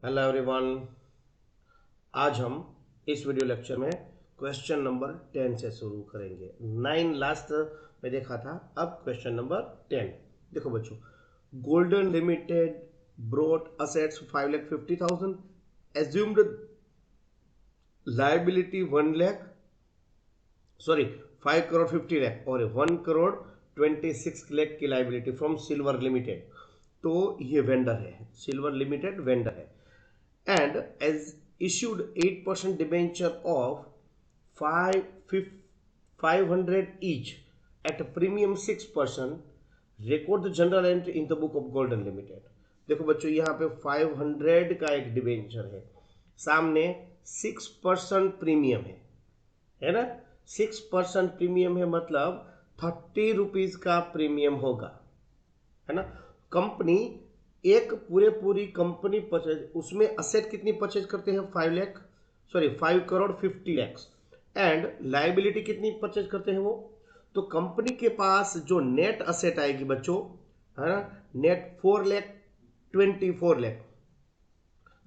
Hello everyone. आज हम इस वीडियो लेक्चर में क्वेश्चन नंबर 10 से शुरू करेंगे। 9 लास्ट में देखा था, अब क्वेश्चन नंबर 10। देखो बच्चों, golden limited brought assets 5,50,000, assumed liability 1 lakh, sorry 5 crore 50 lakh और 1 करोड़ 26 लाख की लाइबिलिटी फ्रॉम सिल्वर लिमिटेड। तो ये वेंडर है, सिल्वर लिमिटेड वेंडर है। And as issued 8% debenture of 500 each at a premium 6%, record the journal entry in the book of Golden Limited। देखो बच्चों, यहाँ पे 500 का एक डिबेंचर है, सामने 6% प्रीमियम है ना। 6% प्रीमियम है, मतलब 30 रुपीज का प्रीमियम होगा, है ना। कंपनी एक पूरी कंपनी परचेज, उसमें असेट कितनी परचेज करते हैं? 5 करोड़ 50 लाख। एंड लाइबिलिटी कितनी परचेज करते हैं वो? तो कंपनी के पास जो नेट असेट आएगी बच्चों, है ना, नेट 4 लाख 24 लाख।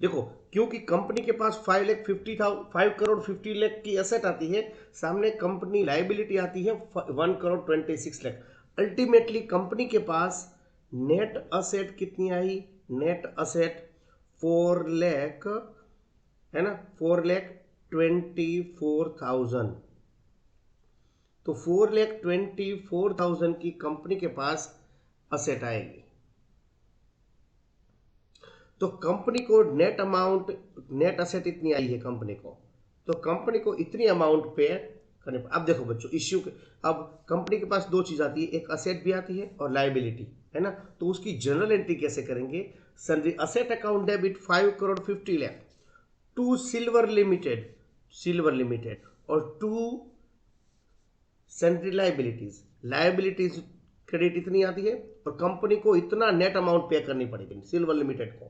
देखो, क्योंकि कंपनी के पास 5 करोड़ 50 लाख की असेट आती है, सामने कंपनी लाइबिलिटी आती है 1 करोड़ 26 लाख। अल्टीमेटली कंपनी के पास नेट असेट कितनी आई? नेट असेट 4 लाख, है ना, 4,24,000। तो 4,24,000 की कंपनी के पास असेट आएगी। तो कंपनी को नेट अमाउंट, नेट असेट इतनी आई है कंपनी को, तो कंपनी को इतनी अमाउंट पे करने। अब देखो बच्चों, इश्यू अब कंपनी के पास दो चीज आती है, एक असेट भी आती है और लाइबिलिटी, है ना। तो उसकी जनरल एंट्री कैसे करेंगे? Sundry asset account debit 5 crore 50 lakh to silver limited और टू सन्ड्री लाइबिलिटीज क्रेडिट इतनी आती है और कंपनी को इतना नेट अमाउंट पे करनी पड़ेगी सिल्वर लिमिटेड को,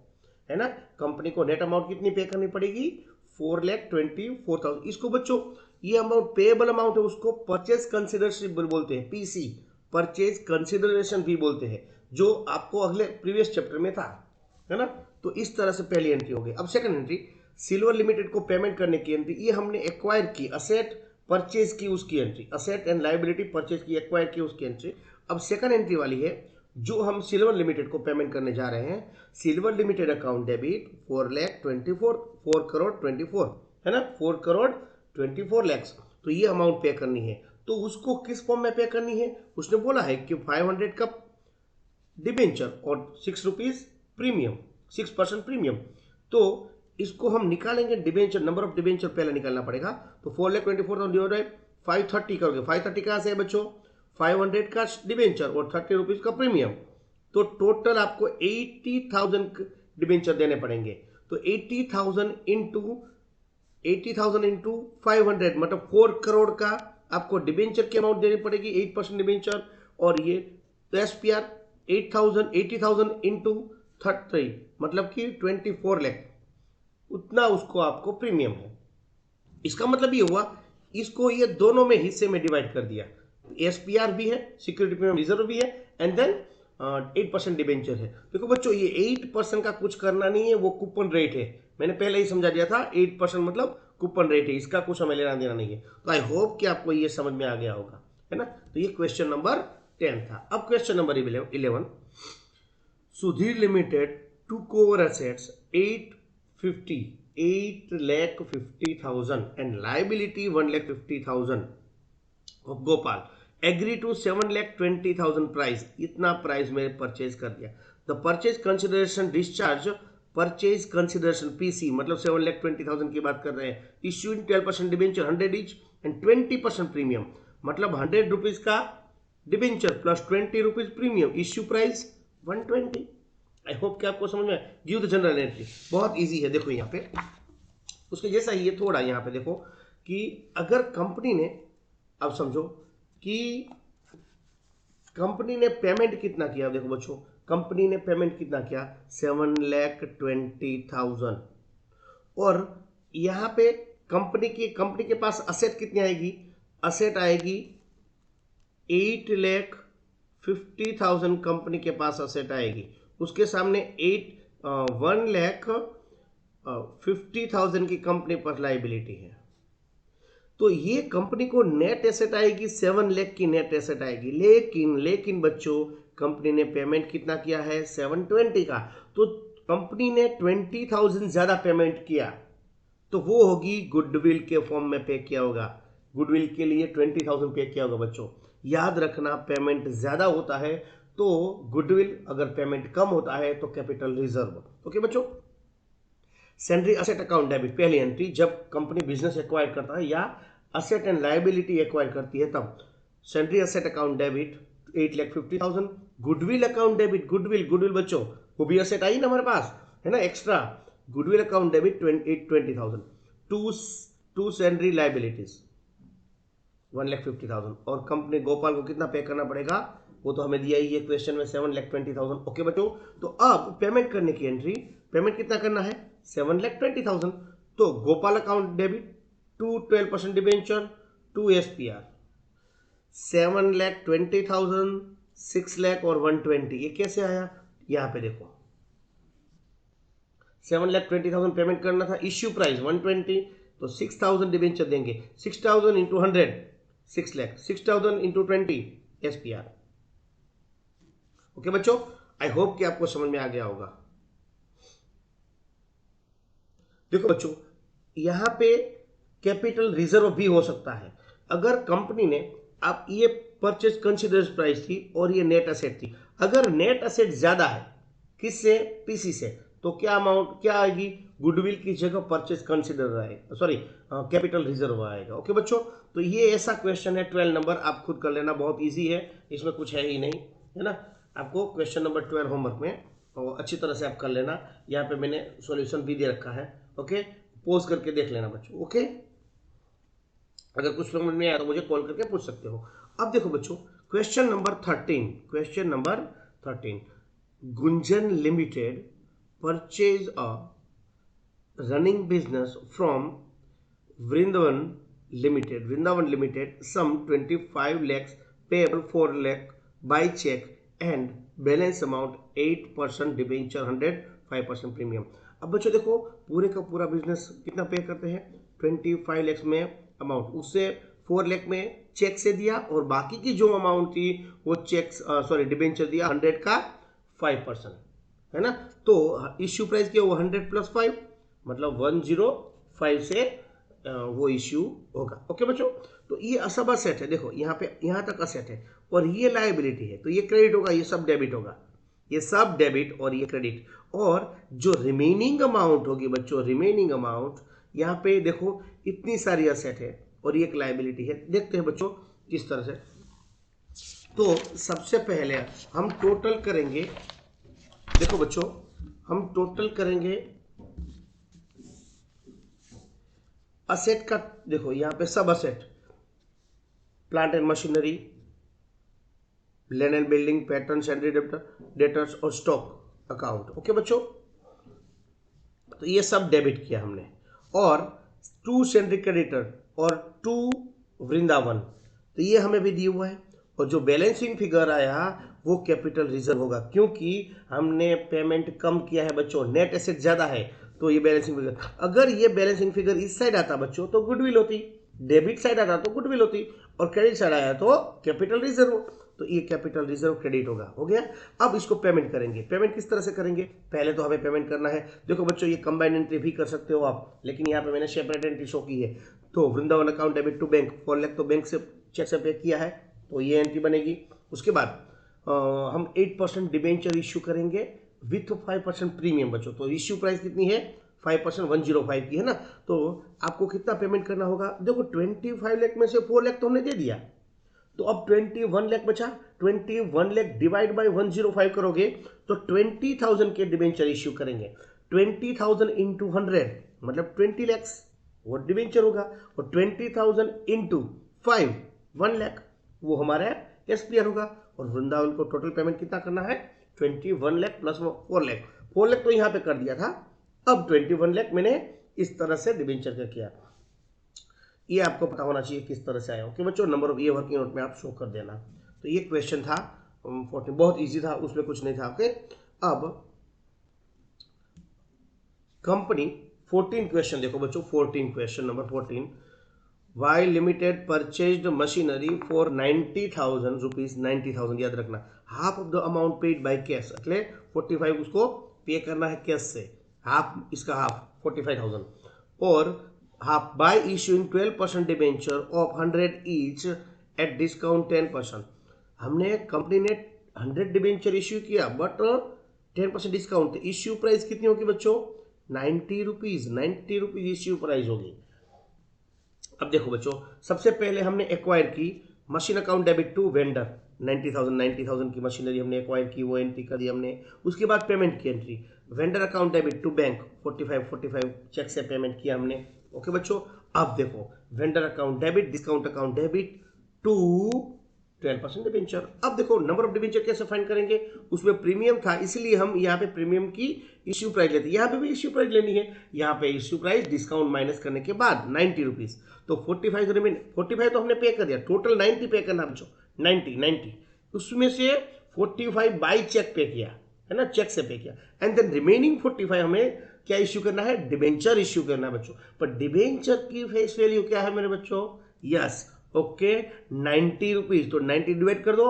है ना। कंपनी को नेट अमाउंट कितनी पे करनी पड़ेगी? 4,24,000। इसको बच्चों, ये अमाउंट पेएबल अमाउंट है, उसको परचेज कंसिडरेशन बोलते हैं, पीसी, परचेज कंसिडरेशन भी बोलते हैं, जो आपको अगले प्रीवियस चैप्टर में था, है ना। तो इस तरह से पहली एंट्री हो गई। अब सेकंड एंट्री, सिल्वर लिमिटेड को पेमेंट करने की एंट्री, ये हमने एक्वायर की, असेट परचेज की उसकी entry, asset and liability purchase की, एक्वायर की उसकी एंट्री। अब सेकंड एंट्री वाली है, जो हम सिल्वर लिमिटेड को पेमेंट करने जा रहे हैं। Silver limited account debit 4 crore 24, है ना, 4 करोड़ 24 लाख। तो ये अमाउंट पे करनी है। तो उसको किस फॉर्म में पे करनी है? उसने बोला है कि 500 का डिबेंचर और 6 रुपीज प्रीमियम, 6% प्रीमियम। तो इसको हम निकालेंगे, डिबेंचर, नंबर ऑफ डिबेंचर पहले निकालना पड़ेगा। तो 4,24,000 डिवाइड बाई 530 करोगे। 530 कहाँ से है बच्चों? 500 का डिबेंचर और 30 रुपीज का प्रीमियम। तो टोटल आपको 80,000 डिबेंचर देने पड़ेंगे। तो 80,000 इंटू 500, मतलब 4 करोड़ का आपको डिबेंचर की अमाउंट देनी पड़ेगी, 8% डिबेंचर। और ये तो एसपीआर 80,000 इंटू 30, मतलब कि 24 लाख, उतना उसको आपको प्रीमियम है। इसका मतलब ये हुआ, इसको ये दोनों में हिस्से में डिवाइड कर दिया। एसपीआर भी है, सिक्योरिटी प्रीमियम रिजर्व भी है, एंड देन 8% डिबेंचर है। देखो बच्चों, ये 8% का कुछ करना नहीं है, वो कूपन रेट है। मैंने पहले ही समझा दिया था, 8% मतलब कूपन रेट है, इसका कुछ हमें लेना देना नहीं है। तो आई होप कि आपको ये समझ में आ गया होगा, है ना। तो ये क्वेश्चन नंबर 10 था। अब question number 11, Sudhir limited took over assets 8,50,000 and liability 1,50,000 of Gopal, agree to 7,20,000 price, इतना प्राइस में परचेज कर दिया। The purchase consideration discharge, purchase consideration PC, मतलब 7,20,000 की बात कर रहे हैं। Issuing 12% debenture 100 each and 20% premium, मतलब 100 रुपीज का debenture plus 20 rupees premium, issue price 120। I hope कि आपको समझ में। गिव द जनरल एंट्री, बहुत इजी है। देखो यहाँ पे उसके जैसा ही है थोड़ा, यहाँ पे देखो कि अगर कंपनी ने, अब समझो कि कंपनी ने पेमेंट कितना किया। देखो बच्चों, कंपनी ने पेमेंट कितना किया? 7,20,000। और यहाँ पे कंपनी के पास असेट कितनी आएगी? असेट आएगी 8,50,000 कंपनी के पास असेट आएगी। उसके सामने 1 लाख 50,000 की कंपनी पर लाइबिलिटी है, तो ये कंपनी को नेट एसेट आएगी 7 लाख की नेट एसेट आएगी। लेकिन बच्चों कंपनी ने पेमेंट कितना किया है 720 का, तो कंपनी ने 20,000 ज्यादा पेमेंट किया, तो वो होगी गुडविल के फॉर्म में पे किया होगा। गुडविल के लिए 20,000 पे किया होगा बच्चों। याद रखना, पेमेंट ज्यादा होता है तो गुडविल, अगर पेमेंट कम होता है तो कैपिटल रिजर्व। ओके बच्चों, सैलरी असेट अकाउंट डेबिट, पहली एंट्री जब कंपनी बिजनेस एक्वायर करता है या असेट एंड लायबिलिटी एक्वायर करती है तब salary asset account debit 8,50,000। Goodwill account debit, goodwill बच्चों वो भी असेट आई ना हमारे पास, है ना, extra. Goodwill account debit 20,000। To salary liabilities 1,50,000। और कंपनी गोपाल को कितना पे करना पड़ेगा वो तो हमें दिया ही है क्वेश्चन में, 7,20,000। ओके बच्चों, तो अब पेमेंट करने की एंट्री, पेमेंट कितना करना है 7,20,000। तो Gopal account debit to 12% debenture to SPR 7,20,000, 6 lakh और 120। ये कैसे आया, यहां पे देखो 7,20,000 पेमेंट करना था, इश्यू प्राइस 120, तो 6,000 डिबेंचर देंगे। 6,000 into 100 6 lakh, 6,000 into 20 SPR। Okay बच्चों, आई होप कि आपको समझ में आ गया होगा। देखो बच्चों, यहां पे कैपिटल रिजर्व भी हो सकता है। अगर कंपनी ने, आप ये परचेज कंसिडर्ड प्राइस थी और ये नेट एसेट थी, अगर नेट एसेट ज्यादा है किससे, पीसी से, तो क्या अमाउंट क्या आएगी, गुडविल की जगह परचेज कंसिडर आएगा, सॉरी कैपिटल रिजर्व आएगा। ओके बच्चों, तो ये ऐसा क्वेश्चन है 12 नंबर, आप खुद कर लेना, बहुत इजी है, इसमें कुछ है ही नहीं, है ना। आपको क्वेश्चन नंबर 12 होमवर्क में और अच्छी तरह से आप कर लेना। यहाँ पे मैंने सॉल्यूशन भी दे रखा है। ओके, पोज करके देख लेना बच्चों। ओके, अगर कुछ समझ में आया तो मुझे कॉल करके पूछ सकते हो। अब देखो बच्चों, question number 13, Gunjan limited purchase a running business from Vrindavan limited sum 25 lakhs payable 4 lakh by cheque and balance amount 8% debenture 105% premium. अब बच्चों देखो, पूरे का पूरा बिजनेस कितना पे करते हैं 25 lakhs में अमाउंट, उससे 4 लाख में चेक से दिया और बाकी की जो अमाउंट थी वो चेक डिबेंचर दिया 100 का 5%, है ना। तो इश्यू प्राइस क्या हुआ 100 + 5, मतलब 105 से वो इश्यू होगा। ओके बच्चों, तो ये सब असेट है, देखो यहाँ पे, यहाँ तक असेट है और ये लायबिलिटी है, तो ये क्रेडिट होगा, ये सब डेबिट होगा, ये सब डेबिट और ये क्रेडिट। और जो रिमेनिंग अमाउंट होगी बच्चों, रिमेनिंग अमाउंट यहाँ पे देखो, इतनी सारी असेट है और ये एक लायबिलिटी है। देखते हैं बच्चों किस तरह से। तो सबसे पहले हम टोटल करेंगे, देखो बच्चों हम टोटल करेंगे असेट का। देखो यहाँ पे सब asset, plant and machinery, land and building, pattern, salary debtors और स्टॉक अकाउंट। ओके बच्चों, तो ये सब डेबिट किया हमने। और 2 सैलरी क्रेडिटर और 2 वृंदावन, तो ये हमें भी दिया हुआ है। और जो बैलेंसिंग फिगर आया वो कैपिटल रिजर्व होगा, क्योंकि हमने पेमेंट कम किया है बच्चों, नेट एसेट ज्यादा है, तो ये बैलेंसिंग फिगर। अगर ये बैलेंसिंग फिगर इस साइड आता बच्चों तो गुडविल होती, डेबिट साइड आता तो गुडविल होती, और क्रेडिट साइड आया तो कैपिटल रिजर्व, तो ये कैपिटल रिजर्व क्रेडिट होगा। हो गया। अब इसको पेमेंट करेंगे, पेमेंट किस तरह से करेंगे, पहले तो हमें पेमेंट करना है। देखो बच्चों, ये कंबाइंड एंट्री भी कर सकते हो आप, लेकिन यहाँ पे मैंने सेपरेट एंट्री शो की है। तो Vrindavan account debit to bank 4 lakh, तो बैंक से चेक से पे किया है, तो ये एंट्री बनेगी। उसके बाद हम 8% डिबेंचर इश्यू करेंगे विथ 5% प्रीमियम बच्चों। तो इश्यू प्राइस कितनी है 5%, 105 की है ना। तो आपको कितना पेमेंट करना होगा, देखो 25 लाख में से 4 लाख तो हमने दे दिया, तो अब 21 लाख बचा। 21 लाख डिवाइड बाय 105 करोगे तो 20,000 के डिबेंचर इश्यू करेंगे। 20,000 इंटू 100 मतलब 20 लैक्स वो डिबेंचर होगा, और 20,000 इंटू 5 1 लाख वो हमारा SPR होगा। और वृंदावन को टोटल पेमेंट कितना करना है 21 लाख प्लस 4 लाख। 4 लाख तो यहाँ पे कर दिया था, अब 21 लाख मैंने इस तरह से डिबेंचर का किया। ये आपको पता होना चाहिए किस तरह से आया। ओके बच्चों, नंबर ऑफ ये वर्किंग नोट में आप शो कर देना। तो ये क्वेश्चन था 14, बहुत इजी था, उसमें कुछ नहीं था। ओके, अब कंपनी 14 क्वेश्चन देखो बच्चों, 14 question number 14। Y limited purchased machinery for 90,000 rupees, 90,000 याद रखना, half of the amount paid by cash, એટલે 45 उसको पे करना है कैश से, हाफ इसका हाफ 45,000, और half by issuing 12% debenture of 100 each at discount 10%। हमने कंपनी ने 100 डिबेंचर इश्यू किया बट 10% डिस्काउंट, इश्यू प्राइस कितनी होगी बच्चों, 90 रुपीज, 90 रुपीज इश्यू प्राइस होगी। अब देखो बच्चों, सबसे पहले हमने एक्वायर की machine account debit to vendor, 90,000 की मशीनरी हमने एक्वायर की, वो एंट्री कर दी हमने। उसके बाद पेमेंट की entry, vendor account debit to bank 45 cheque से पेमेंट किया हमने। ओके बच्चों, अब देखो vendor account debit, discount account debit to 12% debenture. अब देखो नंबर ऑफ डिबेंचर कैसे फाइंड करेंगे, उसमें प्रीमियम था इसलिए हम यहाँ पे प्रीमियम की इश्यू प्राइस लेते हैं, यहाँ पे भी इश्यू प्राइस लेनी है, यहाँ पे इश्यू प्राइस डिस्काउंट माइनस करने के बाद 90 रुपीज, तो 45 रिमेन, 45 तो हमने पे कर दिया, टोटल 90 पे करना बच्चों, 90 उसमें से 45 बाई चेक पे किया है ना, चेक से पे किया, एंड देन रिमेनिंग 45 हमें क्या इश्यू करना है, डिबेंचर इश्यू करना है बच्चों। पर डिबेंचर की फेस वैल्यू क्या है मेरे बच्चों, यस ओके 90 रुपीज, तो 90 डिवाइड कर दो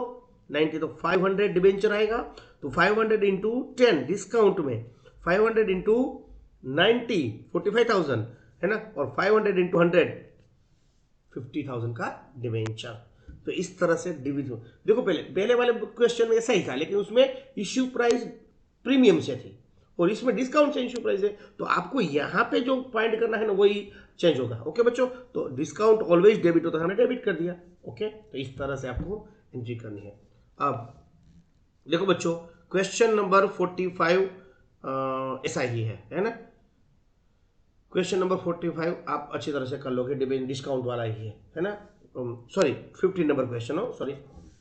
90, तो 500 डिबेंचर आएगा, तो 500 इंटू 10 डिस्काउंट में, 500 इंटू 90 45,000 है ना, और 500 इंटू 100 50,000 का डिबेंचर। तो इस तरह से डिविजन देखो, पहले वाले क्वेश्चन में सही था लेकिन उसमें इश्यू प्राइस प्रीमियम से थी और इसमें डिस्काउंट से इश्यू प्राइस है, तो आपको यहाँ पे जो पॉइंट करना है ना वही चेंज होगा। ओके बच्चों, तो डिस्काउंट ऑलवेज डेबिट होता है, हमने डेबिट कर दिया। ओके, तो इस तरह से आपको एंट्री करनी है। अब देखो बच्चों, क्वेश्चन नंबर 45 ऐसा ही है ना, क्वेश्चन नंबर 45 आप अच्छी तरह से कर लोगे, डिस्काउंट वाला ही है ना, सॉरी 15 नंबर क्वेश्चन हो, सॉरी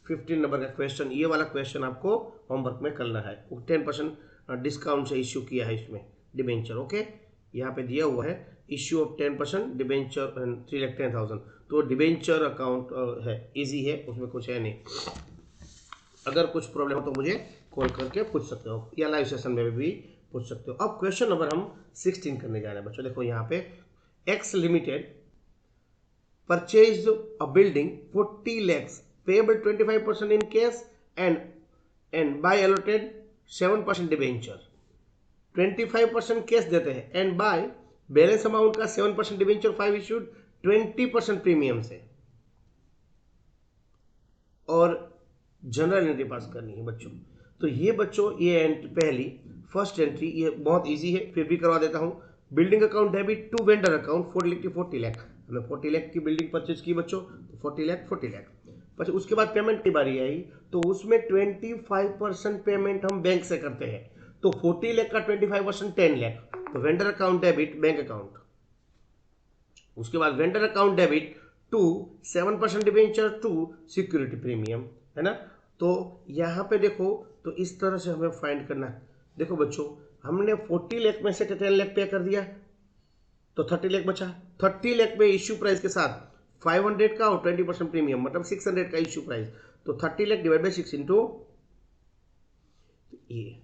15 नंबर का क्वेश्चन, ये वाला क्वेश्चन आपको होमवर्क में करना है। 10% डिस्काउंट से इश्यू किया है इसमें डिबेंचर। ओके, यहाँ पे दिया हुआ है इश्यू ऑफ 10% डिबेंचर 3,10,000, तो डिबेंचर अकाउंट है, इजी है, उसमें कुछ है नहीं। अगर कुछ प्रॉब्लम हो तो मुझे कॉल करके पूछ सकते हो या लाइव सेशन में भी पूछ सकते हो। अब क्वेश्चन नंबर हम 16 करने जा रहे हैं बच्चों। देखो यहाँ पे X limited purchase a building 40 lakhs payable 25% in cash and by allotted 7% debenture, 25% cash देते हैं एंड बाय बैलेंस अमाउंट का 7% डिबेंचर 5 इश्यूड 20% प्रीमियम से, और जनरल एंट्री पास करनी है बच्चों। तो ये बच्चों ये एंट्री पहली फर्स्ट एंट्री ये बहुत इजी है, फिर भी करवा देता हूँ। Building account debit to vendor account 40 lakh, हमने 40 लाख की बिल्डिंग परचेज की बच्चों, तो 40 लाख। बस उसके बाद पेमेंट की बारी आई तो उसमें 25% पेमेंट हम बैंक से करते हैं, तो 40 लाख का 25% 10 लाख, तो vendor account debit bank account. उसके बाद vendor account debit to 7% debenture to security premium, है ना। तो यहाँ पे देखो, तो इस तरह से हमें फाइंड करना है। देखो बच्चों, हमने 40 लाख में से 10 लाख पे कर दिया तो 30 लाख बचा। 30 लाख में इश्यू प्राइस के साथ 500 का और 20% प्रीमियम मतलब 600 का इश्यू प्राइस, तो 30 लाख डिवाइड बाई 6 इंटू ये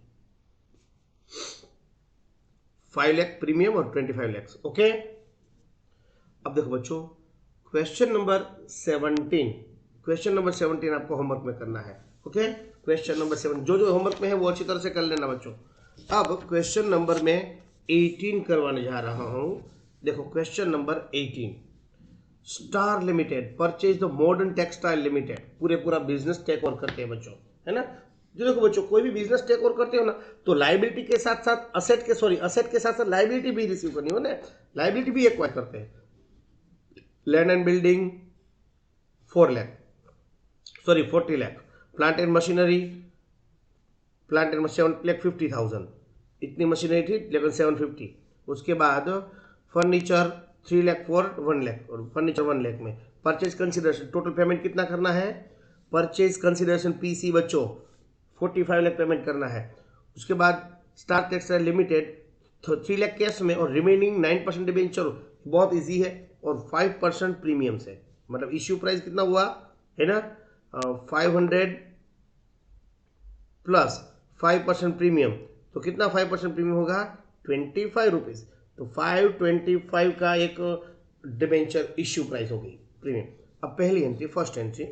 5 लाख प्रीमियम और 25 लाख। ओके, अब देखो बच्चों क्वेश्चन नंबर 17 आपको होमवर्क में करना है। ओके, क्वेश्चन नंबर 7 जो होमवर्क में है वो अच्छी तरह से कर लेना बच्चों। अब क्वेश्चन नंबर में 18 करवाने जा रहा हूं। देखो question number 18, star limited purchase the modern textile limited, पूरा बिजनेस टेक ओवर करते हैं बच्चों, है ना। जो देखो बच्चों, कोई भी बिजनेस टेक ओवर करते हो ना तो लाइबिलिटी के साथ साथ असेट के साथ साथ लाइबिलिटी भी रिसीव करनी हो ना, लाइबिलिटी भी एक्वायर करते हैं। Land and building 40 lakh, plant and machinery 7,50,000, इतनी मशीनरी थी लेकिन 750। उसके बाद फर्नीचर 3 लाख फॉर 1 लाख और फर्नीचर 1 लाख में। परचेज कंसिडरेशन टोटल पेमेंट कितना करना है, परचेज कंसिडरेशन पीसी बच्चों 45 लाख पेमेंट करना है। उसके बाद star textile limited 3 lakh cash में और रिमेनिंग 9% डिबेंचर, बहुत इजी है, और 5% प्रीमियम से, मतलब इश्यू प्राइस कितना हुआ है ना 500 प्लस 5% प्रीमियम, तो कितना 5% प्रीमियम होगा 25 रुपीज। तो 525 का एक डिबेंचर इश्यू प्राइस हो गई प्रीमियम। अब पहली एंट्री, फर्स्ट एंट्री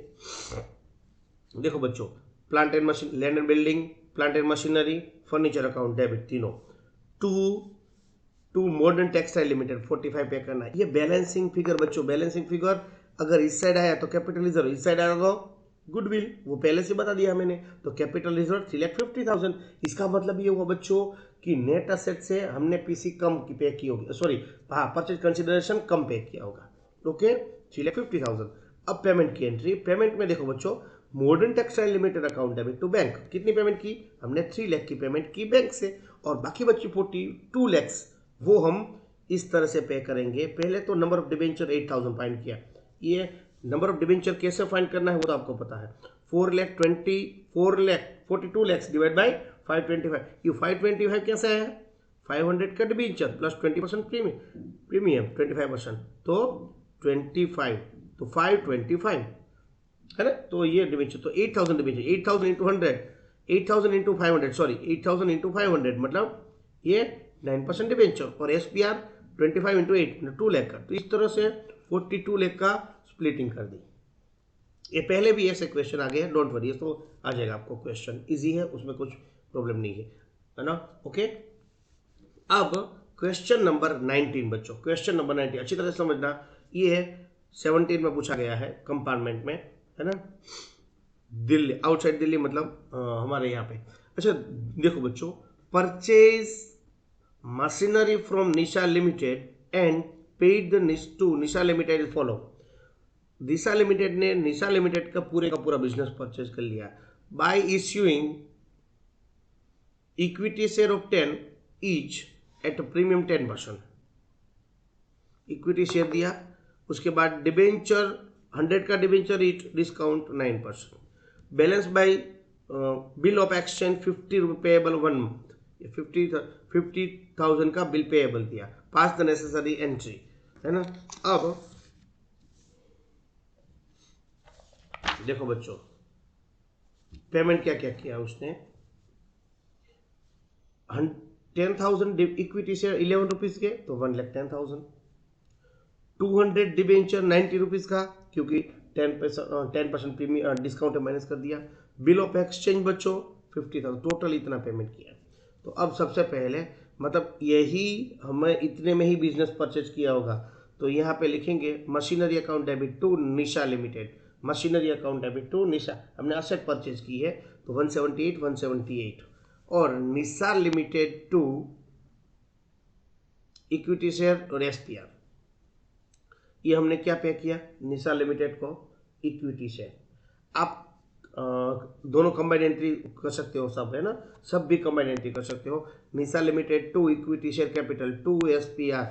देखो बच्चों, plant and machine, land and building, plant and machinery, furniture account debit तीनों, टू मॉडर्न टेक्सटाइल लिमिटेड 45 पे करना है। ये बैलेंसिंग फिगर बच्चों, बैलेंसिंग फिगर अगर इस साइड आया तो कैपिटल रिजर्व, इस साइड आया तो गुडविल, वो पहले से बता दिया मैंने। तो कैपिटल रिजर्व सिलेक्ट 50,000, इसका मतलब ये हुआ बच्चों कि नेट असेट से हमने पीसी कम की पे की होगी, सॉरी हाँ परचेज कंसिडरेशन कम पे किया होगा। Okay, select 50,000। अब पेमेंट की एंट्री, पेमेंट में देखो बच्चों, modern textile limited account debit to bank, कितनी पेमेंट की हमने 3 लाख की पेमेंट की बैंक से, और बाकी बच्ची 42 लाख वो हम इस तरह से पे करेंगे। पहले तो नंबर ऑफ डिबेंचर 8000 फाइंड किया, ये नंबर ऑफ डिबेंचर कैसे फाइंड करना है वो तो आपको पता है, 42 लाख डिवाइड बाय 525। ये 525 कैसे है, 500 का डिबेंचर प्लस 20% प्रीमियम 25%, तो 25, तो 525 है ना। तो ये डिबेंचर, तो 8000 debenture, 8000 into 100, 8000 into 500, sorry 8000 into 500 मतलब ये 9% डिबेंचर, और SPR 25 इंटू 8 2 लाख का। तो इस तरह से 42 लाख का स्प्लिटिंग कर दी। ये पहले भी ऐसे क्वेश्चन आ गए हैं, डोंट वरी, तो आ जाएगा आपको क्वेश्चन, इजी है, उसमें कुछ प्रॉब्लम नहीं है ना। ओके, अब क्वेश्चन नंबर 19 बच्चों, क्वेश्चन नंबर 19 अच्छी तरह से समझना, ये 17 में पूछा गया है कंपार्टमेंट में, है ना, दिल्ली, आउटसाइड दिल्ली मतलब हमारे यहाँ पे। अच्छा देखो बच्चों, purchase machinery from Nisha limited and paid to Nisha limited is follow. Nisha limited ने निशा लिमिटेड का पूरा बिजनेस परचेज कर लिया by issuing equity share of 10 each at premium 10%, equity share दिया, उसके बाद डिबेंचर 100 का debenture each discount 9%, balance by bill of exchange 50 रुपये पेएबल 1 मंथ, 50,000 का बिल पेएबल दिया, पास द नेसेसरी एंट्री, है ना। अब देखो बच्चों, पेमेंट क्या क्या किया उसने, 10,000 इक्विटी शेयर 11 रुपीज के, तो 1,10,000, 200 डिबेंचर 90 रुपीज का, क्योंकि 10% प्रीमियम डिस्काउंट माइनस कर दिया, बिल ऑफ एक्सचेंज बच्चों 50,000, टोटल इतना पेमेंट किया। तो अब सबसे पहले मतलब यही हमें इतने में ही बिजनेस परचेज किया होगा, तो यहाँ पे लिखेंगे machinery account debit to Nisha limited, machinery account debit to Nisha, हमने असेट परचेज की है तो 178, और Nisha limited to equity share और SPR, ये हमने क्या पे किया, निशा लिमिटेड को इक्विटी शेयर। आप दोनों कंबाइंड एंट्री कर सकते हो, सब है ना, सब भी कंबाइंड एंट्री कर सकते हो। Nisha limited to equity share capital to SPR,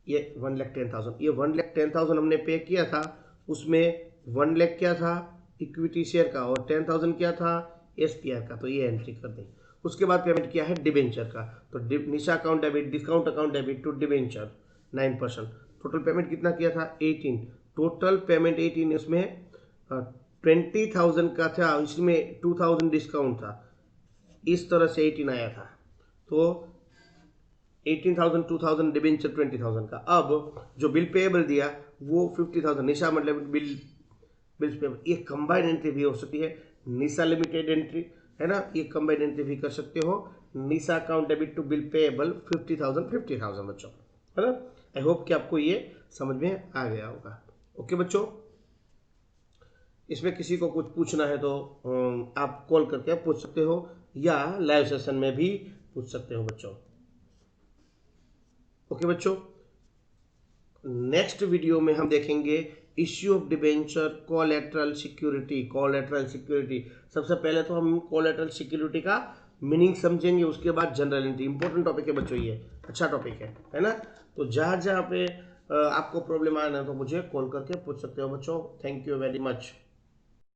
ये 1,10,000, ये 1,10,000 हमने पे किया था, उसमें 1 लाख क्या था इक्विटी शेयर का और 10,000 क्या था SPR का, तो ये एंट्री कर दें। उसके बाद पेमेंट किया है डिबेंचर का, तो Nisha account debit, discount account debit to debenture 9%, total payment कितना किया था 18, टोटल पेमेंट 18, इसमें 20,000 का था, इसमें 2,000 डिस्काउंट था, इस तरह से 18 आया था, तो 18,000 2,000 डिबेंचर 20,000 का। अब जो बिल पेएबल दिया वो 50,000, निशा मतलब बिल पेएबल, ये कंबाइंड एंट्री भी हो सकती है, निशा लिमिटेड एंट्री है ना, ये कंबाइंड एंट्री भी कर सकते हो, Nisha account debit to bill payable 50,000 बच्चों, है ना। आई होप कि आपको ये समझ में आ गया होगा। ओके बच्चों, इसमें किसी को कुछ पूछना है तो आप कॉल करके पूछ सकते हो या लाइव सेशन में भी पूछ सकते हो बच्चों। ओके बच्चों, नेक्स्ट वीडियो में हम देखेंगे issue of debenture collateral security. सबसे पहले तो हम कोलैटरल सिक्योरिटी का मीनिंग समझेंगे, उसके बाद जनरल एंट्री, इंपॉर्टेंट टॉपिक है बच्चों, ये अच्छा टॉपिक है ना। तो जहाँ पे आपको प्रॉब्लम आए ना तो मुझे कॉल करके पूछ सकते हो बच्चों। Thank you very much.